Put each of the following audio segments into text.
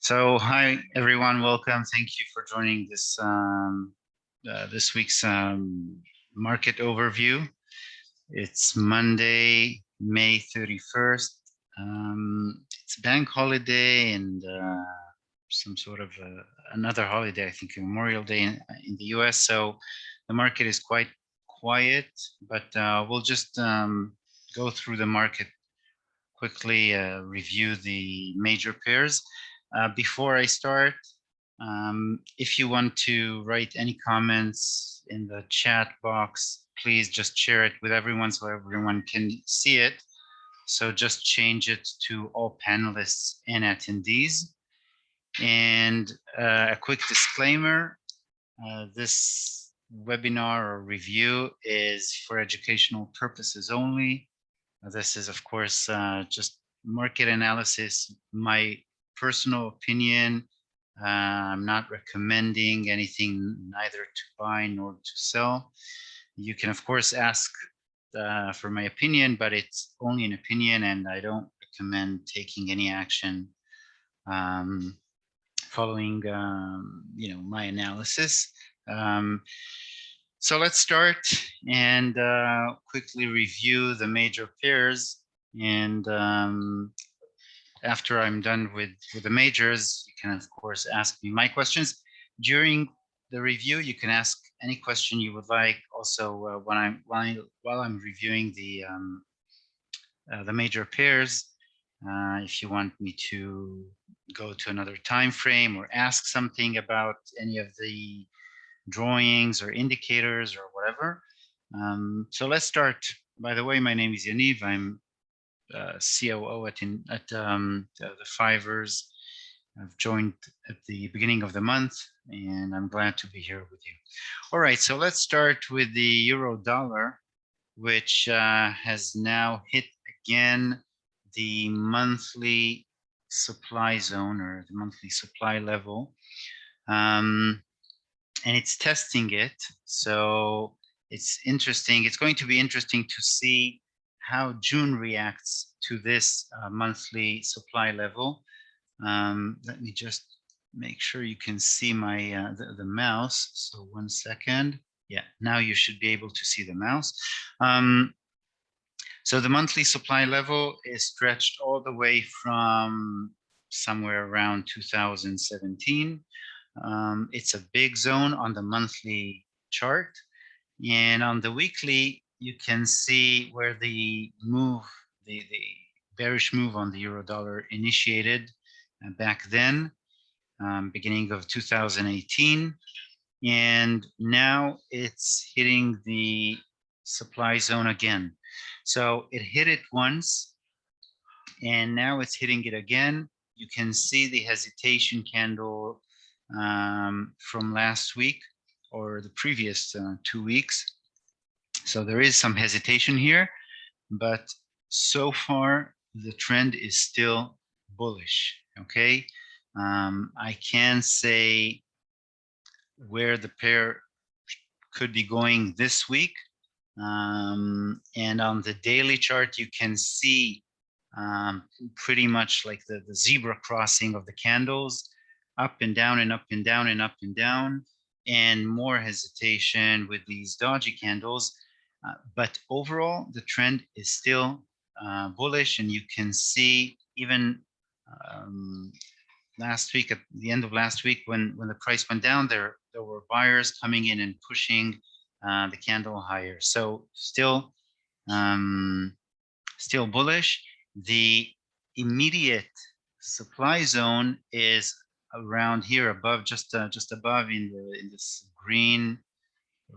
So, hi everyone, welcome. Thank you for joining this week's market overview. It's Monday, May 31st. It's bank holiday and some sort of another holiday, I think Memorial Day in the US. So the market is quite quiet, but we'll just go through the market quickly, review the major pairs. Before I start, if you want to write any comments in the chat box, please just share it with everyone so everyone can see it. So just change it to all panelists and attendees. And a quick disclaimer, this webinar or review is for educational purposes only. This is, of course, just market analysis, my personal opinion. I'm not recommending anything neither to buy nor to sell. You can, of course, ask for my opinion, but it's only an opinion, and I don't recommend taking any action following, my analysis. So let's start and quickly review the major pairs. And after I'm done with the majors, you can, of course, ask me my questions. During the review, you can ask any question you would like. Also, while I'm reviewing the major pairs, if you want me to go to another time frame or ask something about any of the drawings or indicators or whatever. So let's start. By the way, my name is Yaniv. I'm COO at the Fivers. I've joined at the beginning of the month, and I'm glad to be here with you. All right, so let's start with the euro dollar, which has now hit again the monthly supply zone or the monthly supply level. And it's testing it. So it's interesting. It's going to be interesting to see how June reacts to this monthly supply level. Let me just make sure you can see my the mouse. So 1 second. Yeah, now you should be able to see the mouse. So the monthly supply level is stretched all the way from somewhere around 2017. It's a big zone on the monthly chart, and on the weekly you can see where the move, the bearish move on the euro dollar initiated back then, beginning of 2018, and now it's hitting the supply zone again. So it hit it once, and now it's hitting it again. You can see the hesitation candle from last week or the previous 2 weeks. So there is some hesitation here, but so far the trend is still bullish. Okay, I can say where the pair could be going this week, and on the daily chart you can see pretty much like the zebra crossing of the candles, up and down and up and down and up and down, and more hesitation with these dodgy candles. But overall, the trend is still bullish, and you can see even last week, at the end of last week, when the price went down, there were buyers coming in and pushing the candle higher. So still bullish. The immediate supply zone is around here above, just above in this green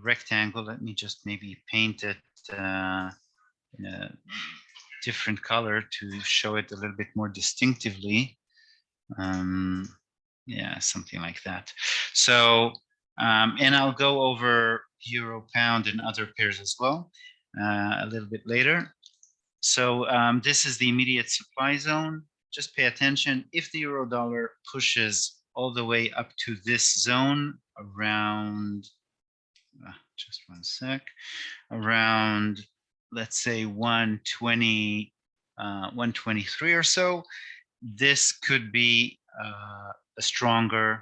rectangle. Let me just maybe paint it in a different color to show it a little bit more distinctively. Yeah, something like that. So, and I'll go over euro pound and other pairs as well a little bit later. So this is the immediate supply zone. Just pay attention. If the euro dollar pushes all the way up to this zone around, just 1 sec, around, let's say 120, 123 or so, this could be a stronger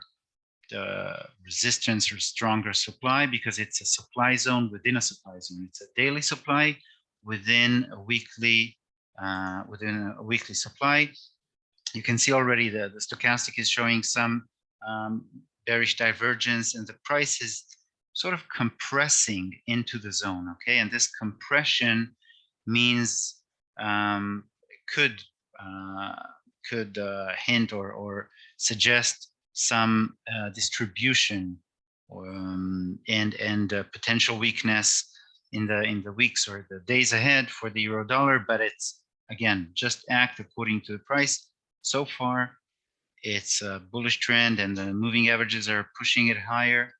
resistance or stronger supply, because it's a supply zone within a supply zone. It's a daily supply within a weekly supply. You can see already the stochastic is showing some bearish divergence, and the price is sort of compressing into the zone. Okay, and this compression means could hint or suggest some distribution and potential weakness in the weeks or the days ahead for the euro dollar. But it's, again, just act according to the price. So far, it's a bullish trend, and the moving averages are pushing it higher.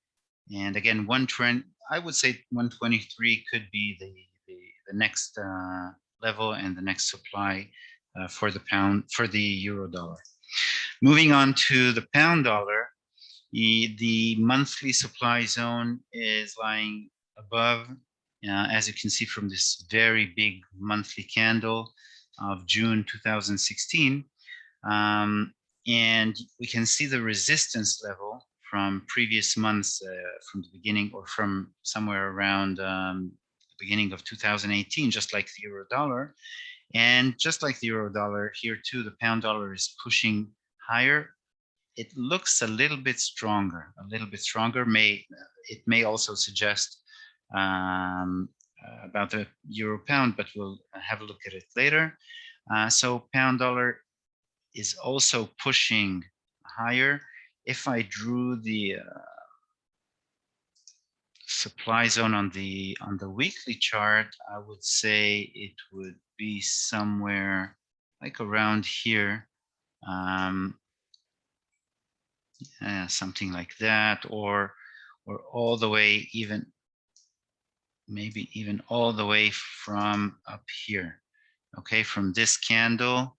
And again, one trend, I would say 123 could be the next level and the next supply for the euro dollar. Moving on to the pound dollar, the monthly supply zone is lying above, as you can see from this very big monthly candle of June 2016. And we can see the resistance level from previous months, from the beginning, or from somewhere around the beginning of 2018, just like the euro dollar. And just like the euro dollar, here too, the pound dollar is pushing higher. It looks a little bit stronger, It may also suggest about the euro pound, but we'll have a look at it later. So pound dollar is also pushing higher. If I drew the supply zone on the weekly chart, I would say it would be somewhere like around here, something like that, or all the way, maybe even all the way from up here. Okay, from this candle,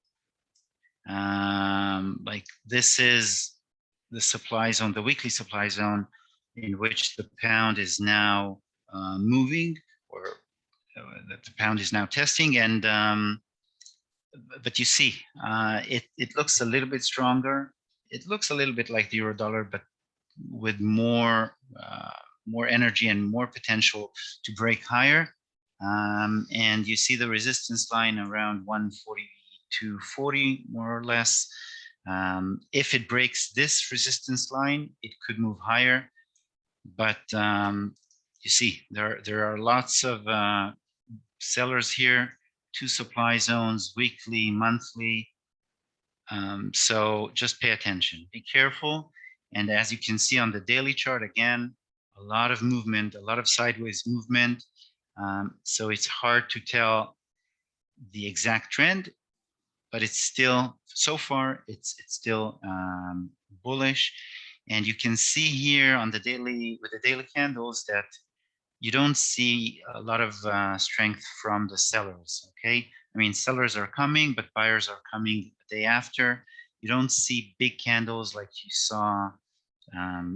like this is the supply zone, the weekly supply zone, in which the pound is now moving, or that the pound is now testing. And but you see, it looks a little bit stronger. It looks a little bit like the euro dollar, but with more energy and more potential to break higher. And you see the resistance line around 142.40, more or less. If it breaks this resistance line, it could move higher. But you see, there are lots of sellers here, 2 supply zones, weekly, monthly. So just pay attention, be careful. And as you can see on the daily chart, again, a lot of movement, a lot of sideways movement. So it's hard to tell the exact trend, but it's still, so far, it's still bullish. And you can see here on the daily, with the daily candles, that you don't see a lot of strength from the sellers. Okay, I mean, sellers are coming, but buyers are coming the day after. You don't see big candles like you saw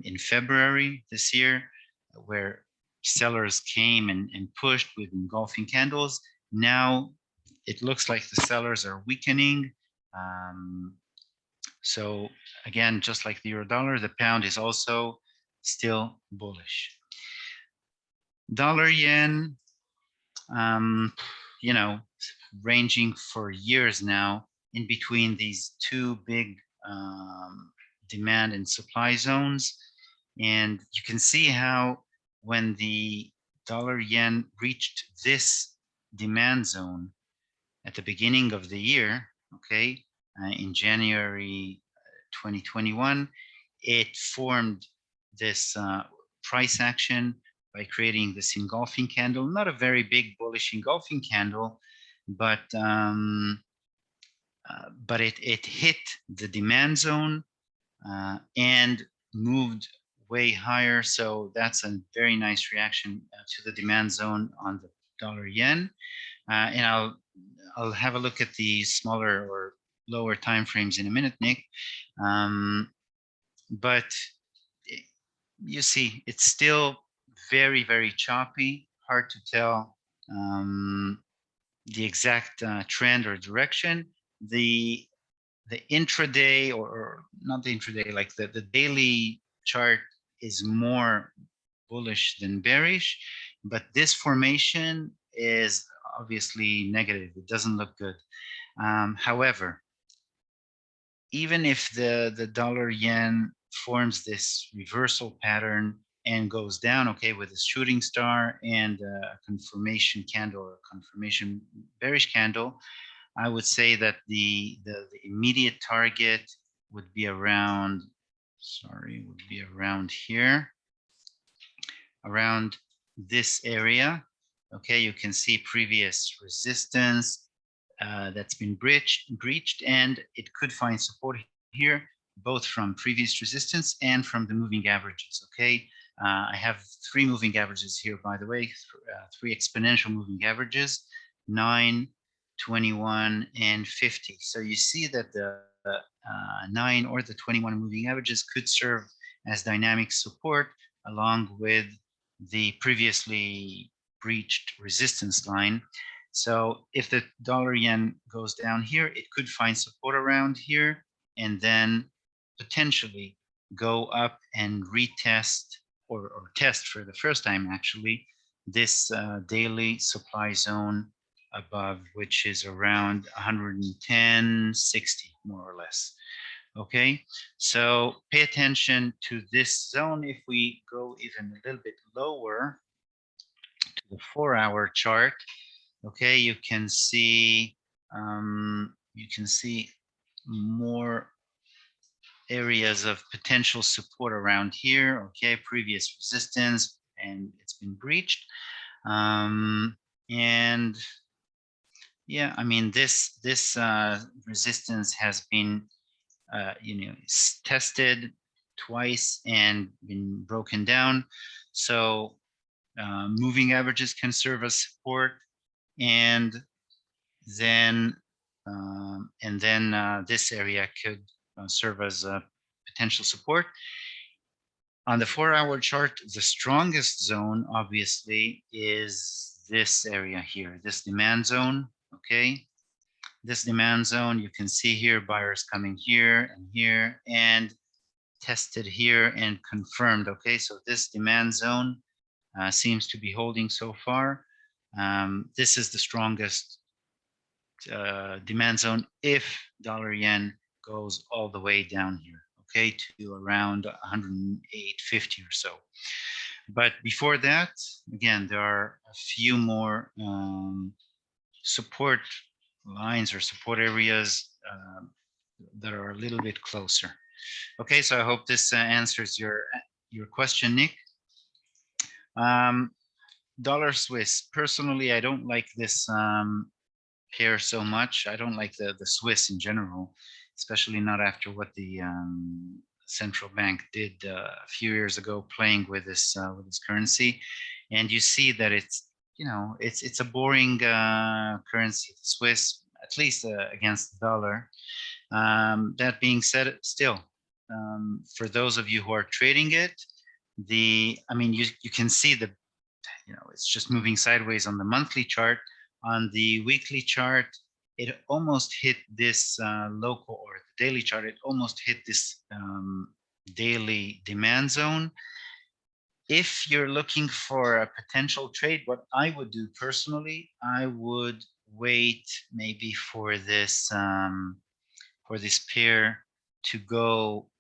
in February this year, where sellers came and pushed with engulfing candles. Now it looks like the sellers are weakening. So again, just like the euro dollar, the pound is also still bullish. Dollar yen, you know, ranging for years now in between these 2 big demand and supply zones. And you can see how when the dollar yen reached this demand zone at the beginning of the year, okay, in January 2021, it formed this price action by creating this engulfing candle, not a very big bullish engulfing candle, but it hit the demand zone and moved way higher. So that's a very nice reaction to the demand zone on the dollar yen. And I'll have a look at the smaller or lower time frames in a minute, Nick. But you see, it's still very, very choppy, hard to tell the exact trend or direction. The intraday, or not the intraday, like the daily chart is more bullish than bearish, but this formation is obviously negative. It doesn't look good. However, even if the dollar yen forms this reversal pattern and goes down, okay, with a shooting star and a confirmation candle or confirmation bearish candle, I would say that the immediate target would be around, would be around here, around this area. Okay, you can see previous resistance that's been breached, and it could find support here, both from previous resistance and from the moving averages. Okay, I have three moving averages here, by the way, three exponential moving averages, 9, 21, and 50. So you see that the 9 or the 21 moving averages could serve as dynamic support along with the previously breached resistance line. So if the dollar yen goes down here, it could find support around here and then potentially go up and retest or test for the first time actually this daily supply zone above, which is around 110.60 more or less. Okay, so pay attention to this zone. If we go even a little bit lower to the 4-hour chart, okay, you can see more areas of potential support around here. Okay, previous resistance, and it's been breached. And yeah, I mean this resistance has been tested twice and been broken down. So moving averages can serve as support, and then this area could serve as a potential support. On the 4-hour chart, the strongest zone obviously is this area here, this demand zone. Okay, this demand zone, you can see here buyers coming here and tested here and confirmed. Okay, so this demand zone seems to be holding so far. This is the strongest demand zone if dollar yen goes all the way down here, okay, to around 108.50 or so. But before that, again, there are a few more support lines or support areas that are a little bit closer. Okay, so I hope this answers your question, Nick. Dollar Swiss. Personally, I don't like this pair so much. I don't like the Swiss in general, especially not after what the central bank did a few years ago, playing with this currency. And you see that it's it's a boring currency, the Swiss, at least against the dollar. That being said, still, for those of you who are trading it, you can see the, it's just moving sideways on the monthly chart. On the weekly chart, it almost hit this local, or the daily chart, it almost hit this daily demand zone. If you're looking for a potential trade, what I would do personally, I would wait maybe for this pair to go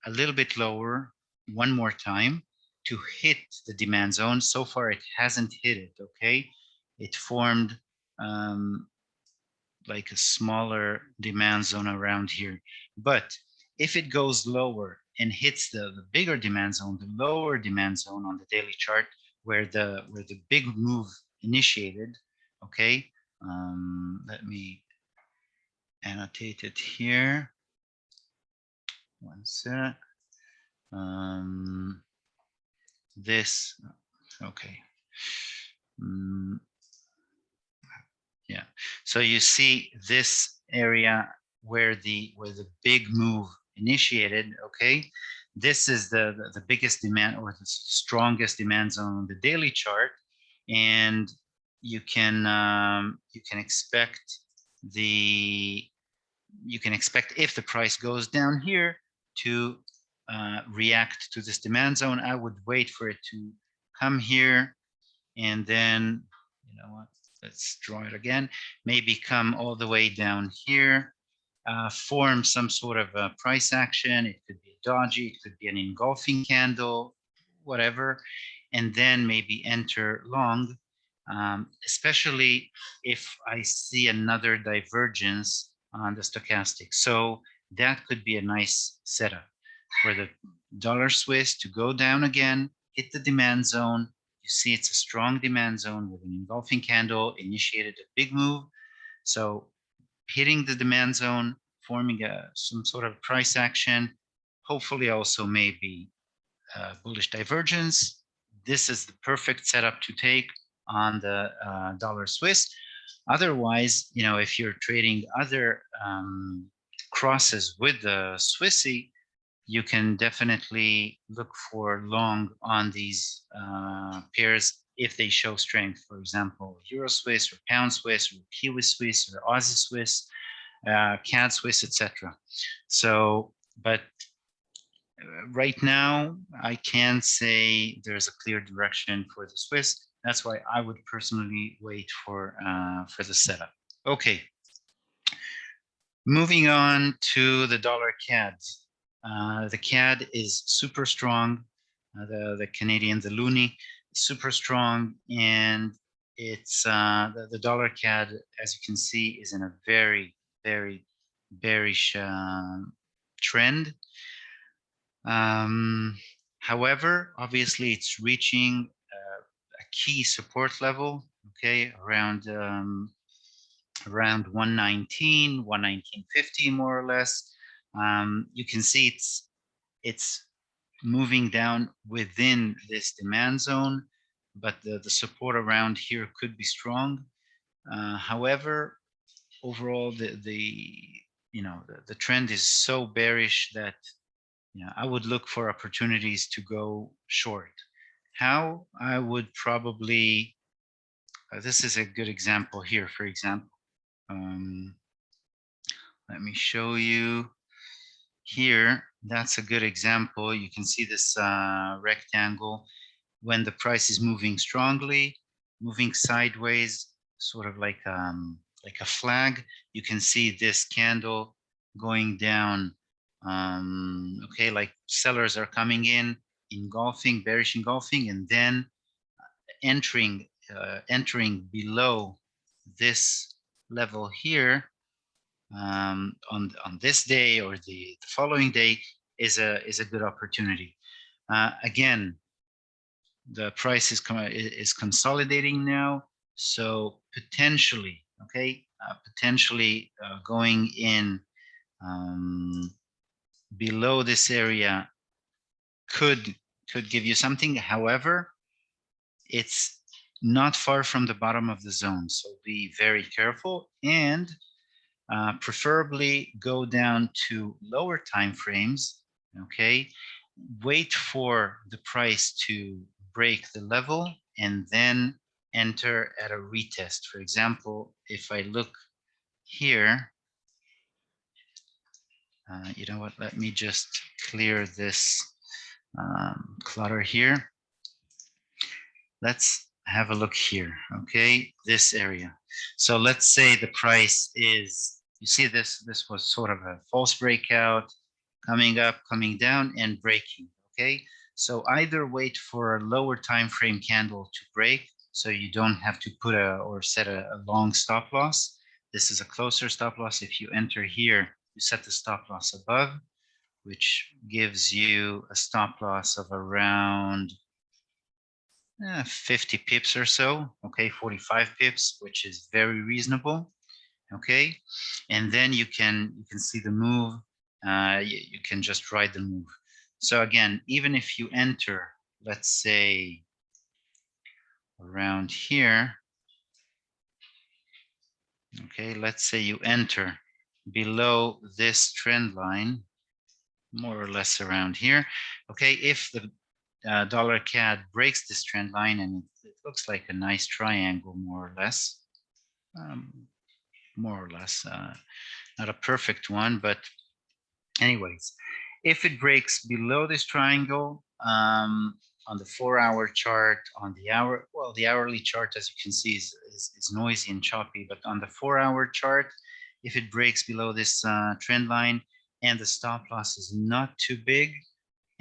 a little bit lower one more time to hit the demand zone. So far, it hasn't hit it. Okay, it formed like a smaller demand zone around here. But if it goes lower and hits the bigger demand zone, the lower demand zone on the daily chart, where the big move initiated, okay, let me annotate it here. One sec. This, okay. Yeah, so you see this area where the big move initiated. Okay, this is the biggest demand, or the strongest demand zone on the daily chart, and you can expect the you can expect, if the price goes down here, to react to this demand zone. I would wait for it to come here, and then, you know what, let's draw it again, maybe come all the way down here, form some sort of a price action. It could be a doji, it could be an engulfing candle, whatever, and then maybe enter long, especially if I see another divergence on the stochastic. So that could be a nice setup for the dollar Swiss to go down again, hit the demand zone. You see it's a strong demand zone with an engulfing candle, initiated a big move. So hitting the demand zone, forming some sort of price action, hopefully also maybe bullish divergence. This is the perfect setup to take on the dollar Swiss. Otherwise, you know, if you're trading other crosses with the Swissy, you can definitely look for long on these pairs if they show strength. For example, Euro Swiss or Pound Swiss or Kiwi Swiss or Aussie Swiss, CAD Swiss, etc. So, but right now, I can't say there's a clear direction for the Swiss. That's why I would personally wait for the setup. Okay. Moving on to the dollar CAD. The CAD is super strong. The Canadian, the loonie, super strong, and it's the dollar CAD, as you can see, is in a very, very bearish trend. However, obviously, it's reaching a key support level. Okay, around 119, 119.50 more or less. You can see it's moving down within this demand zone, but the support around here could be strong. However, overall, the trend is so bearish that, you know, I would look for opportunities to go short. How? I would probably, this is a good example here, for example. Let me show you here. That's a good example. You can see this rectangle when the price is moving strongly, moving sideways, sort of like a flag. You can see this candle going down. Okay, like sellers are coming in, engulfing, bearish engulfing, and then entering below this level here on this day or the following day is a good opportunity. Again, the price is consolidating now, so potentially, okay, potentially going in below this area could give you something. However, it's not far from the bottom of the zone, so be very careful, and preferably go down to lower time frames. Okay, wait for the price to break the level and then enter at a retest. For example, if I look here, you know what, let me just clear this clutter here. Let's have a look here. Okay, this area. So let's say the price is, you see this was sort of a false breakout, coming up, coming down, and breaking. Okay, so either wait for a lower time frame candle to break, so you don't have to put or set a long stop loss. This is a closer stop loss. If you enter here, you set the stop loss above, which gives you a stop loss of around 50 pips or so, okay, 45 pips, which is very reasonable, okay, and then you can see the move. You can just ride the move. So again, even if you enter, let's say around here, okay, let's say you enter below this trend line, more or less around here, okay, if the dollar CAD breaks this trend line, and it looks like a nice triangle, more or less. more or less. Not a perfect one, but anyways, if it breaks below this triangle, on the 4-hour chart, on the hour, well, the hourly chart, as you can see, is noisy and choppy, but on the 4-hour chart, if it breaks below this trend line and the stop loss is not too big,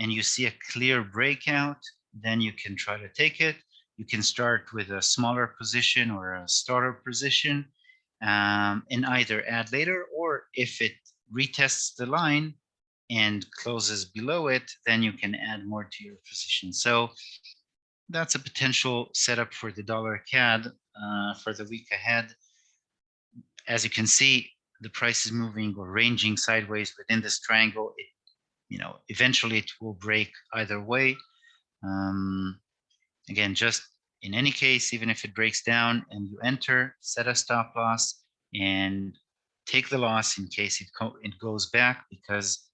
and you see a clear breakout, then you can try to take it. You can start with a smaller position or a starter position, and either add later, or if it retests the line and closes below it, then you can add more to your position. So that's a potential setup for the dollar CAD for the week ahead. As you can see, the price is moving or ranging sideways within this triangle. Eventually it will break either way. Again, just in any case, even if it breaks down and you enter, set a stop loss and take the loss in case it goes back, because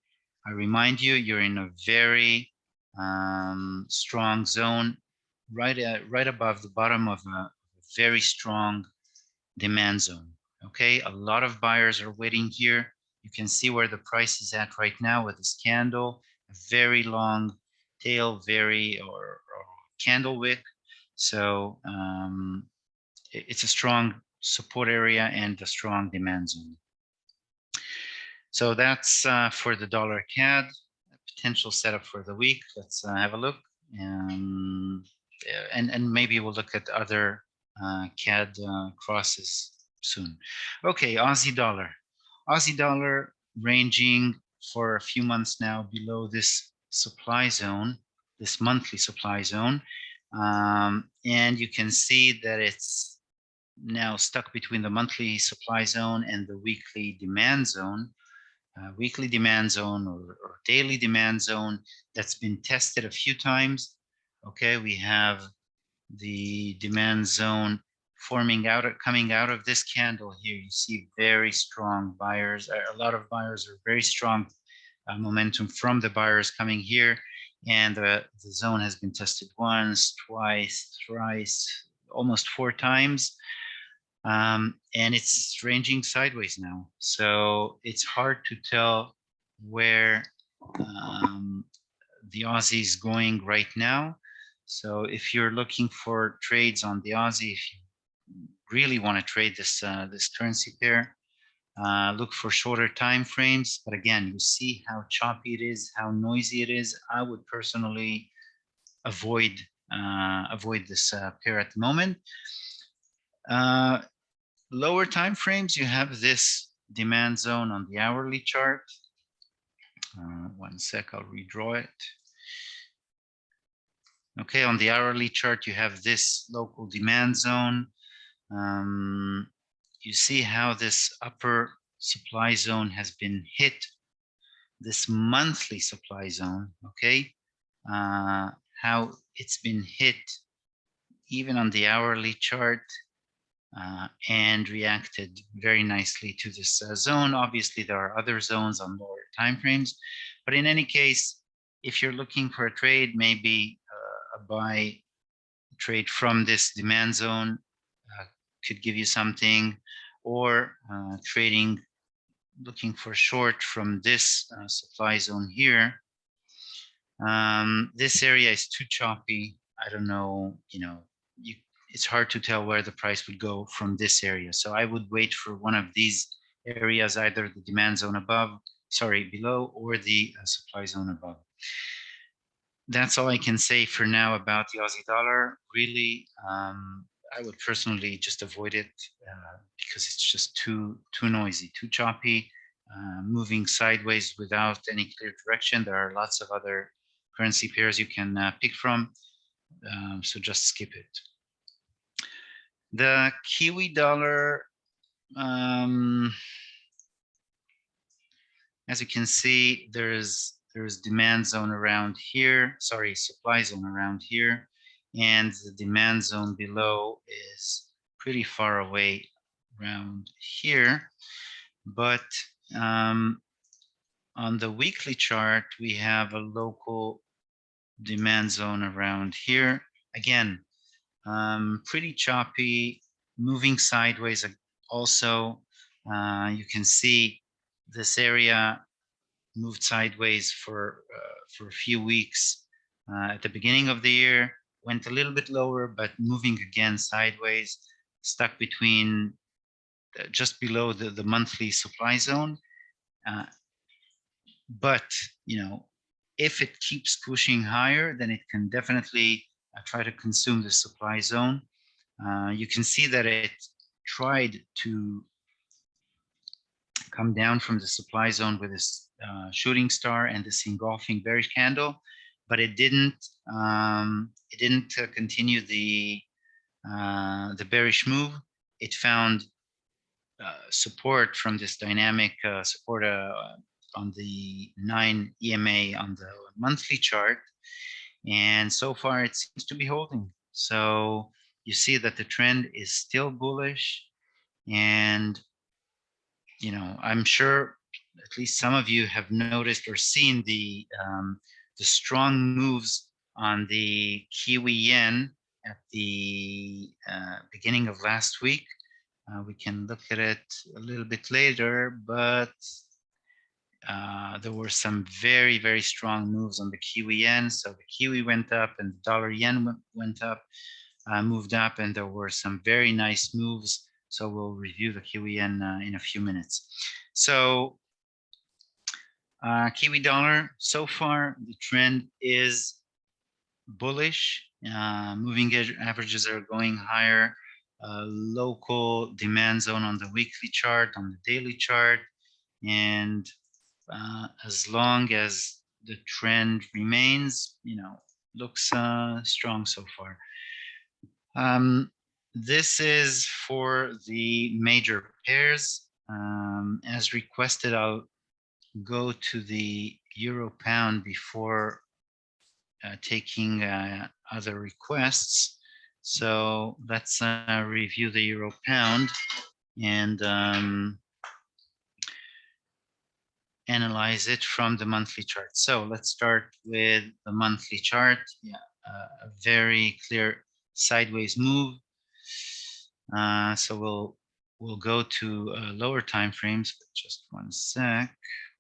I remind you, you're in a very strong zone, right above the bottom of a very strong demand zone. Okay, a lot of buyers are waiting here. You can see where the price is at right now with this candle, a very long tail, or candle wick. So it's a strong support area and a strong demand zone. So that's for the dollar CAD, a potential setup for the week. Let's have a look, and maybe we'll look at other CAD crosses soon. Okay, Aussie dollar. Aussie dollar ranging for a few months now below this supply zone, this monthly supply zone. And you can see that it's now stuck between the monthly supply zone and the weekly demand zone. Weekly demand zone or daily demand zone that's been tested a few times. Okay, we have the demand zone coming out of this candle here. You see very strong buyers. A lot of buyers are very strong momentum from the buyers coming here, and the zone has been tested once, twice, thrice, almost 4 times. And it's ranging sideways now. So it's hard to tell where the Aussie is going right now. So if you're looking for trades on the Aussie, if you really want to trade this currency pair, look for shorter time frames. But again, you see how choppy it is, how noisy it is. I would personally avoid this pair at the moment. Lower time frames, you have this demand zone on the hourly chart. One sec, I'll redraw it. Okay, on the hourly chart, you have this local demand zone. You see how this upper supply zone has been hit, this monthly supply zone, okay? How it's been hit even on the hourly chart. And reacted very nicely to this zone. Obviously, there are other zones on lower time frames, but in any case, if you're looking for a trade, maybe a buy trade from this demand zone could give you something, or trading, looking for short from this supply zone here. This area is too choppy. I don't know, it's hard to tell where the price would go from this area. So I would wait for one of these areas, either the demand zone below, or the supply zone above. That's all I can say for now about the Aussie dollar. Really, I would personally just avoid it because it's just too noisy, too choppy, moving sideways without any clear direction. There are lots of other currency pairs you can pick from, so just skip it. The Kiwi dollar, as you can see, there's demand zone around here, supply zone around here, and the demand zone below is pretty far away around here. But on the weekly chart, we have a local demand zone around here. Again, pretty choppy, moving sideways also. You can see this area moved sideways for a few weeks at the beginning of the year, went a little bit lower, but moving again sideways, stuck between just below the monthly supply zone. Uh, but if it keeps pushing higher, then it can definitely try to consume the supply zone. You can see that it tried to come down from the supply zone with this shooting star and this engulfing bearish candle, but it didn't. It didn't continue the bearish move. It found support from this dynamic support on the 9 EMA on the monthly chart, and so far it seems to be holding. So you see that the trend is still bullish, and I'm sure at least some of you have noticed or seen the strong moves on the Kiwi Yen at the beginning of last week. We can look at it a little bit later, but there were some very, very strong moves on the Kiwi Yen. So the Kiwi went up and the dollar yen went up, moved up, and there were some very nice moves. So we'll review the Kiwi Yen in a few minutes. So Kiwi Dollar, so far the trend is bullish. Moving averages are going higher. Local demand zone on the weekly chart, on the daily chart, and as long as the trend remains, looks strong so far. This is for the major pairs. As requested, I'll go to the euro pound before taking other requests. So let's review the euro pound and analyze it from the monthly chart. So let's start with the monthly chart. Yeah, a very clear sideways move. So we'll go to lower time frames, but just one sec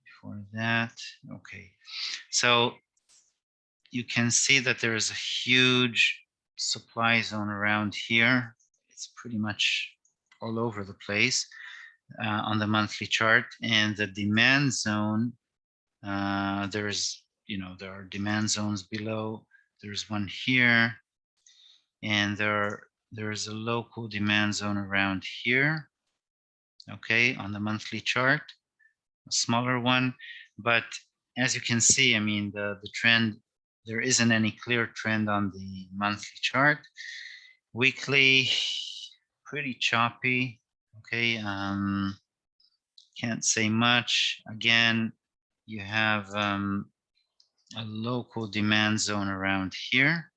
before that. Okay, so you can see that there is a huge supply zone around here. It's pretty much all over the place on the monthly chart, and the demand zone, there are demand zones below. There's one here, and there's a local demand zone around here, okay, on the monthly chart, a smaller one. But as you can see, I mean, the trend, there isn't any clear trend on the monthly chart. Weekly, pretty choppy, okay. Can't say much. Again, you have a local demand zone around here,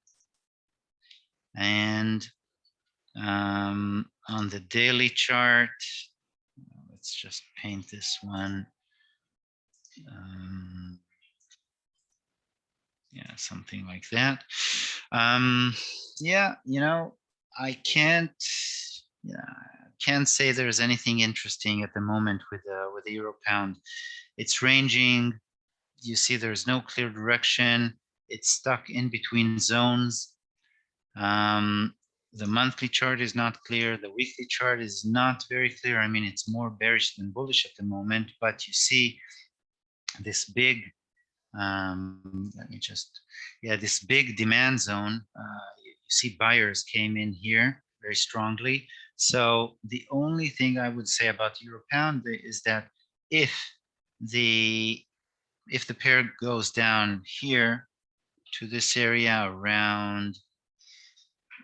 and on the daily chart, let's just paint this one. Yeah, something like that. Yeah, I can't say there's anything interesting at the moment with the euro pound. It's ranging. You see, there's no clear direction. It's stuck in between zones. The monthly chart is not clear. The weekly chart is not very clear. I mean, it's more bearish than bullish at the moment, but you see this big, this big demand zone. You see buyers came in here very strongly. So the only thing I would say about euro pound is that if the pair goes down here to this area around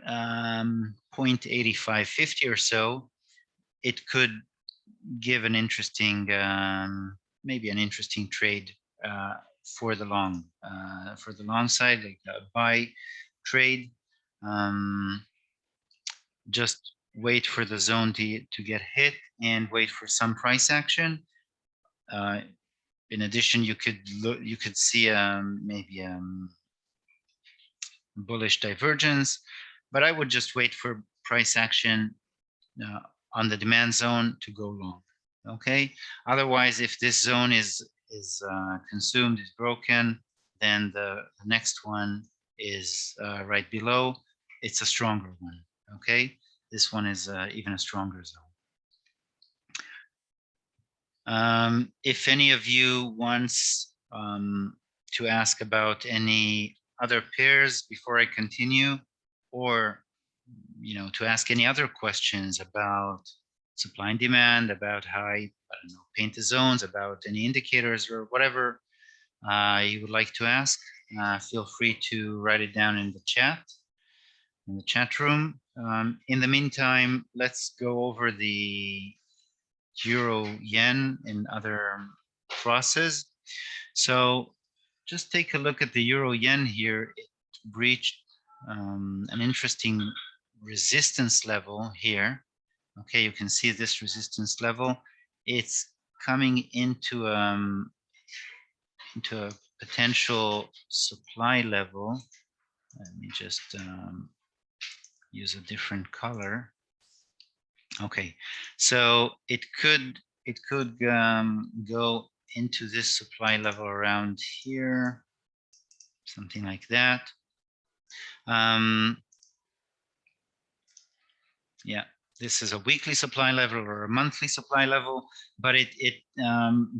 0.8550 or so, it could give an interesting, maybe an interesting trade for the long side, like a buy trade. Just wait for the zone to get hit and wait for some price action. In addition, you could see maybe bullish divergence, but I would just wait for price action on the demand zone to go long. Okay, otherwise, if this zone is consumed, is broken, then the next one is right below. It's a stronger one. Okay, this one is even a stronger zone. If any of you wants to ask about any other pairs before I continue, or to ask any other questions about supply and demand, about how I don't know, paint the zones, about any indicators or whatever you would like to ask, feel free to write it down in the chat room. In the meantime, let's go over the Euro Yen and other crosses. So just take a look at the Euro Yen here. It breached an interesting resistance level here. Okay, you can see this resistance level. It's coming into a potential supply level. Let me just use a different color. Okay, so it could go into this supply level around here, something like that. Yeah, this is a weekly supply level or a monthly supply level, but it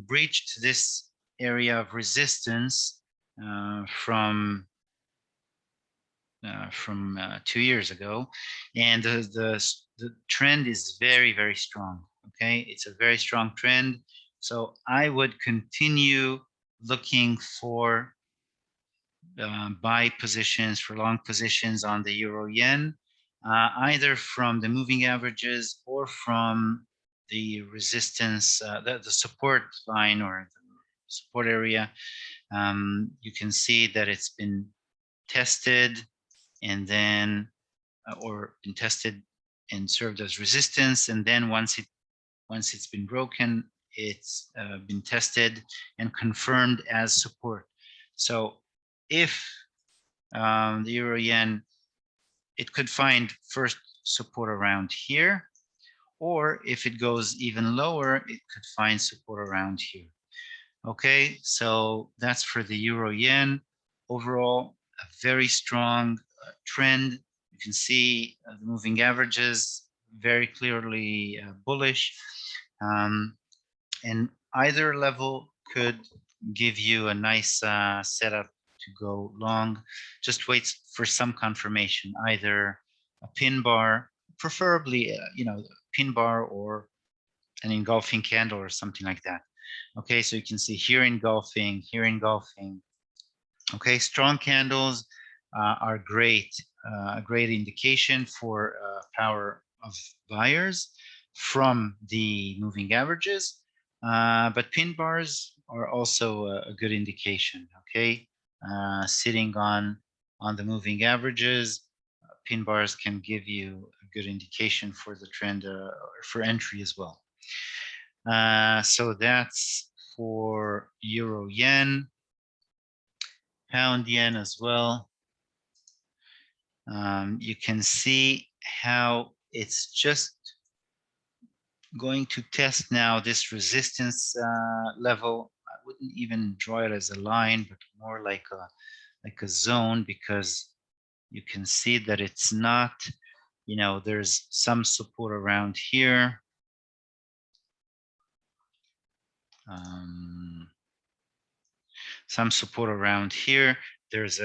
breached this area of resistance from 2 years ago, and the trend is very, very strong. Okay, it's a very strong trend, so I would continue looking for buy positions, for long positions on the Euro Yen, either from the moving averages or from the resistance, the support line or the support area. You can see that it's been tested and then, or been tested and served as resistance, and then once it's been broken, it's been tested and confirmed as support. So if the Euro Yen, it could find first support around here, or if it goes even lower, it could find support around here. Okay, so that's for the Euro Yen. Overall, a very strong trend. You can see the moving averages very clearly bullish, and either level could give you a nice setup to go long. Just wait for some confirmation, either a pin bar, preferably pin bar, or an engulfing candle or something like that. Okay, so you can see here engulfing, here engulfing. Okay, strong candles are great, a great indication for power of buyers from the moving averages, but pin bars are also a good indication. Okay, sitting on the moving averages, pin bars can give you a good indication for the trend, for entry as well. So that's for Euro Yen, Pound Yen as well. You can see how it's just going to test now this resistance level. I wouldn't even draw it as a line, but more like a zone, because you can see that it's not, there's some support around here. Some support around here. There's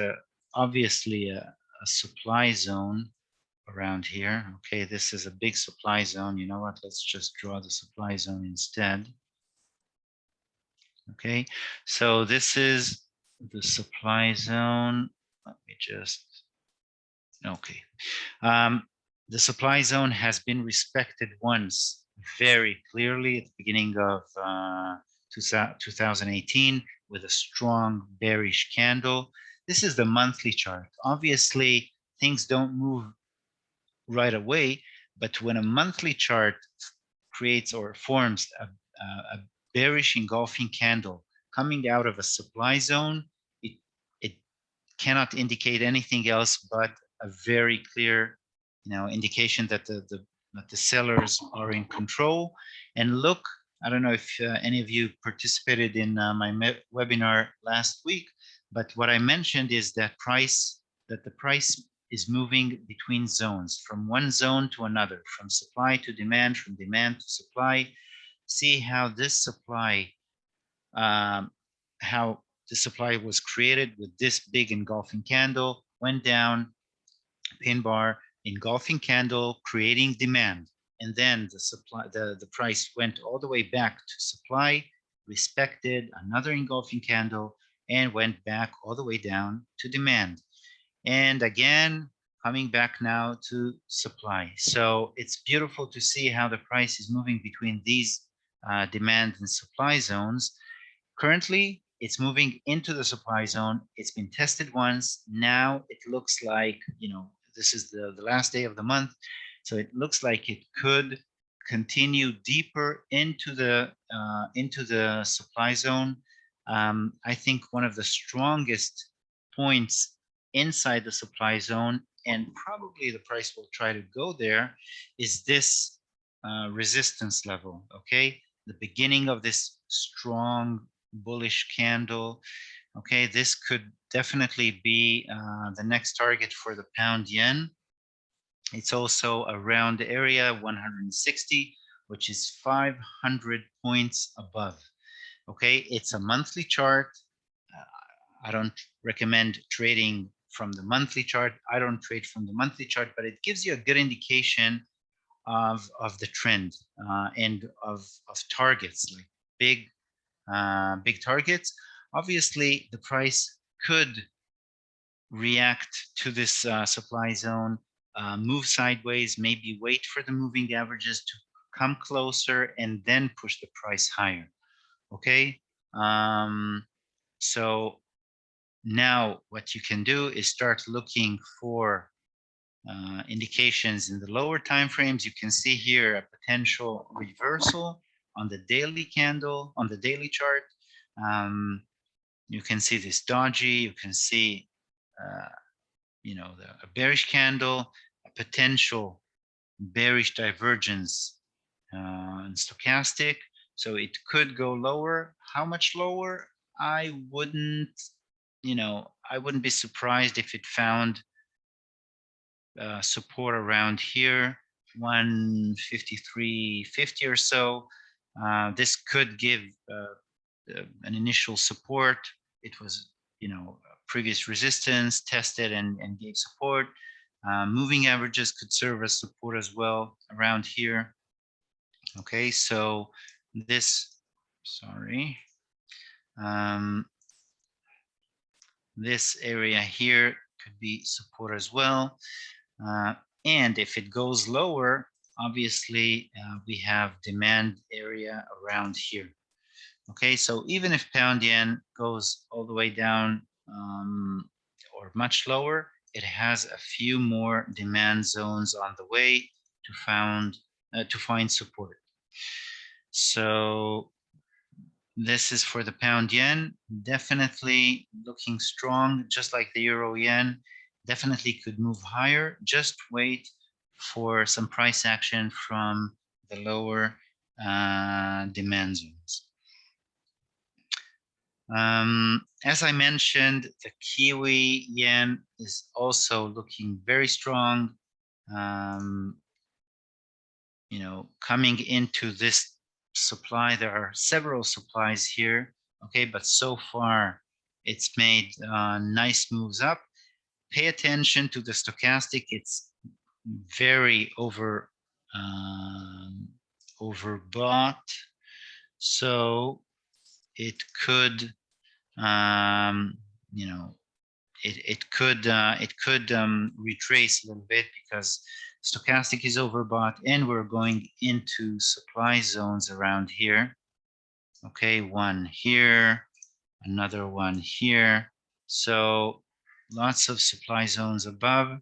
obviously a supply zone around here. Okay, this is a big supply zone. You know what? Let's just draw the supply zone instead. Okay, so this is the supply zone. Let me just, okay. The supply zone has been respected once very clearly at the beginning of 2018 with a strong bearish candle. This is the monthly chart. Obviously, things don't move right away, but when a monthly chart creates or forms a bearish engulfing candle coming out of a supply zone, it cannot indicate anything else but a very clear, indication that the sellers are in control. And look I don't know if any of you participated in my webinar last week, but what I mentioned is that the price is moving between zones, from one zone to another, from supply to demand, from demand to supply. See how this supply, um, how the supply was created with this big engulfing candle, went down, pin bar, engulfing candle, creating demand. And then the price went all the way back to supply, respected another engulfing candle, and went back all the way down to demand. And again, coming back now to supply. So it's beautiful to see how the price is moving between these demand and supply zones. Currently, it's moving into the supply zone. It's been tested once. Now it looks like, this is the last day of the month. So it looks like it could continue deeper into the supply zone. I think one of the strongest points inside the supply zone, and probably the price will try to go there, is this resistance level, okay? The beginning of this strong bullish candle. Okay, this could definitely be the next target for the pound yen. It's also around the area 160, which is 500 points above. Okay, it's a monthly chart. I don't recommend trading from the monthly chart. I don't trade from the monthly chart, but it gives you a good indication of the trend and of targets, like big targets. Obviously, the price could react to this supply zone, move sideways, maybe wait for the moving averages to come closer and then push the price higher. Okay, so now what you can do is start looking for indications in the lower time frames. You can see here a potential reversal on the daily candle, on the daily chart. You can see this doji. You can see, a bearish candle, a potential bearish divergence in stochastic. So it could go lower. How much lower? I wouldn't be surprised if it found support around here, 153.50 or so. This could give an initial support. It was, previous resistance tested and gave support. Moving averages could serve as support as well around here. Okay, so this, this area here could be support as well. And if it goes lower, obviously we have demand area around here. Okay, so even if pound yen goes all the way down or much lower, it has a few more demand zones on the way to find support. So this is for the pound yen, definitely looking strong, just like the euro yen. Definitely could move higher. Just wait for some price action from the lower demand zones. As I mentioned, the Kiwi Yen is also looking very strong. Coming into this supply, there are several supplies here, okay, but so far it's made nice moves up. Pay attention to the stochastic. It's very overbought, so it could it could retrace a little bit because stochastic is overbought and we're going into supply zones around here. Okay, one here, another one here. So lots of supply zones above.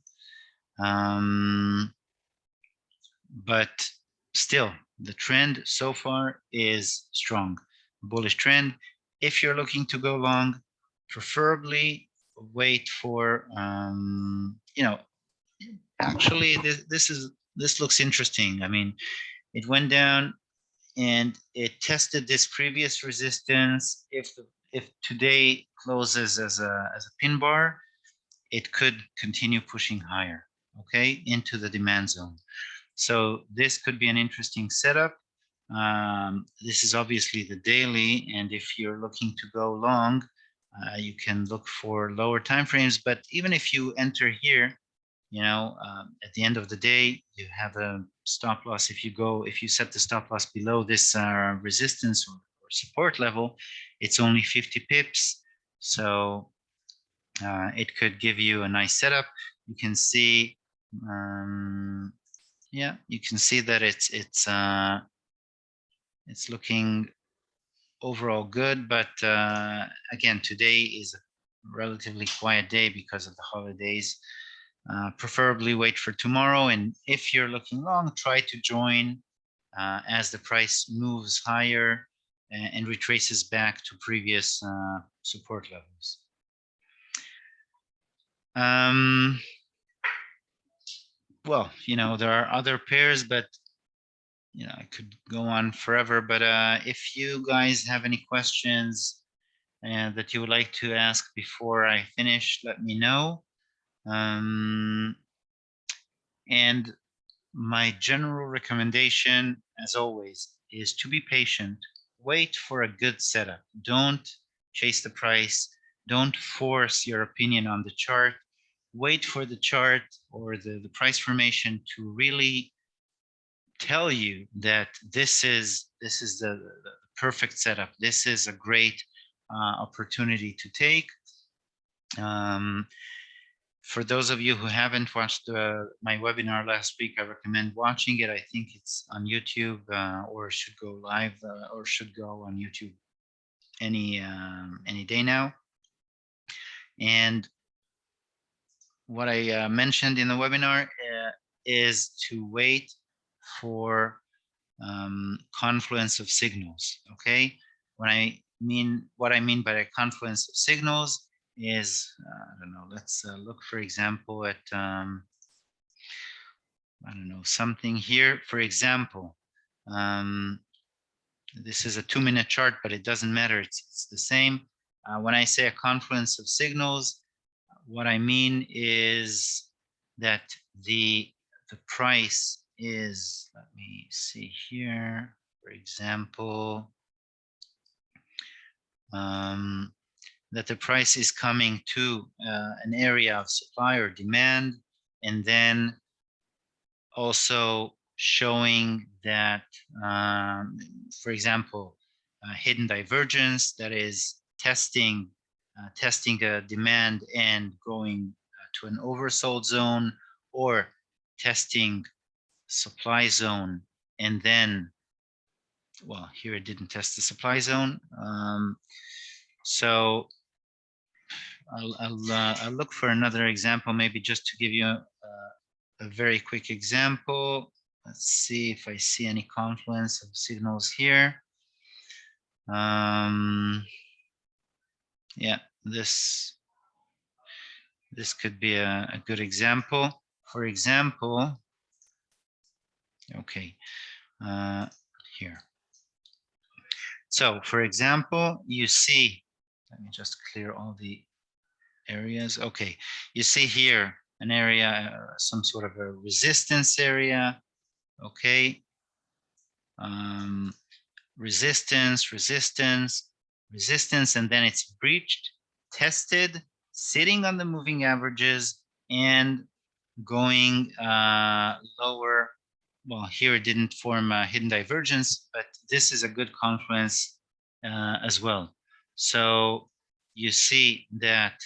But still, the trend so far is strong, bullish trend. If you're looking to go long, preferably wait for, actually this looks interesting. I mean, it went down, and it tested this previous resistance. If today closes as a pin bar, it could continue pushing higher, okay, into the demand zone. So this could be an interesting setup. This is obviously the daily, and if you're looking to go long, you can look for lower time frames. But even if you enter here, you know, at the end of the day, you have a stop loss. If you set the stop loss below this resistance or support level, it's only 50 pips. So it could give you a nice setup. You can see, yeah, you can see that it's looking overall good, but again, today is a relatively quiet day because of the holidays. Preferably wait for tomorrow, and if you're looking long, try to join as the price moves higher and retraces back to previous support levels. Well, you know, there are other pairs, but you know, I could go on forever. But if you guys have any questions that you would like to ask before I finish, let me know. And my general recommendation, as always, is to be patient. Wait for a good setup. Don't chase the price. Don't force your opinion on the chart. Wait for the chart or the price formation to really tell you that this is the perfect setup. This is a great opportunity to take. For those of you who haven't watched my webinar last week, I recommend watching it. I think it's on YouTube or should go live or should go on YouTube any day now. And what I mentioned in the webinar is to wait for confluence of signals. Okay, what I mean by a confluence of signals is I don't know. Let's look, for example, at I don't know, something here. For example, this is a 2-minute chart, but it doesn't matter. It's the same. When I say a confluence of signals, what I mean is that the price is, let me see here, for example, that the price is coming to an area of supply or demand, and then also showing that, for example, hidden divergence, that is testing a demand and going to an oversold zone, or testing supply zone, and then, well, here it didn't test the supply zone. So I'll look for another example, maybe just to give you a very quick example. Let's see if I see any confluence of signals here. Yeah, this could be a good example. For example, okay, here. So, for example, you see, let me just clear all the areas. Okay, you see here an area, some sort of a resistance area. Okay, resistance, resistance, resistance, and then it's breached, tested, sitting on the moving averages, and going lower. Well, here it didn't form a hidden divergence, but this is a good confluence as well. So you see that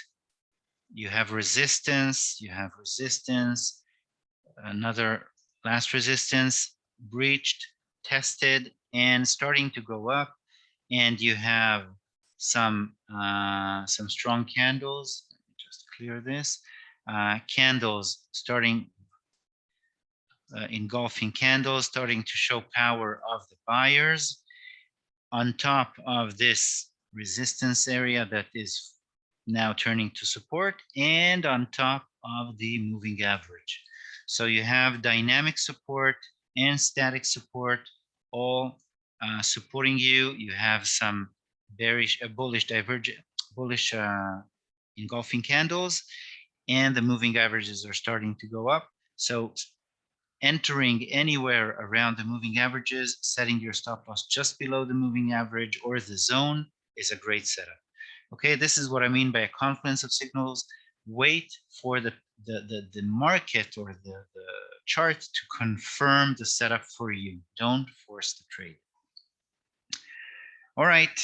you have resistance, another last resistance, breached, tested, and starting to go up. And you have some strong candles. Let me just clear this. Candles starting engulfing candles, starting to show power of the buyers on top of this resistance area that is now turning to support, and on top of the moving average. So you have dynamic support and static support all supporting you. You have some bearish, bullish divergent, bullish engulfing candles, and the moving averages are starting to go up. So entering anywhere around the moving averages, setting your stop loss just below the moving average or the zone is a great setup. Okay, this is what I mean by a confluence of signals. Wait for the market or the chart to confirm the setup for you. Don't force the trade. All right.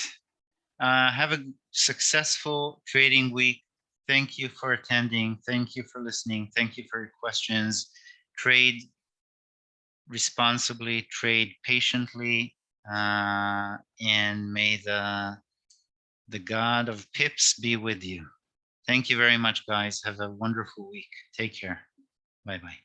Have a successful trading week. Thank you for attending. Thank you for listening. Thank you for your questions. Trade responsibly, trade patiently, and may the God of pips be with you. Thank you very much, guys. Have a wonderful week. Take care. Bye-bye.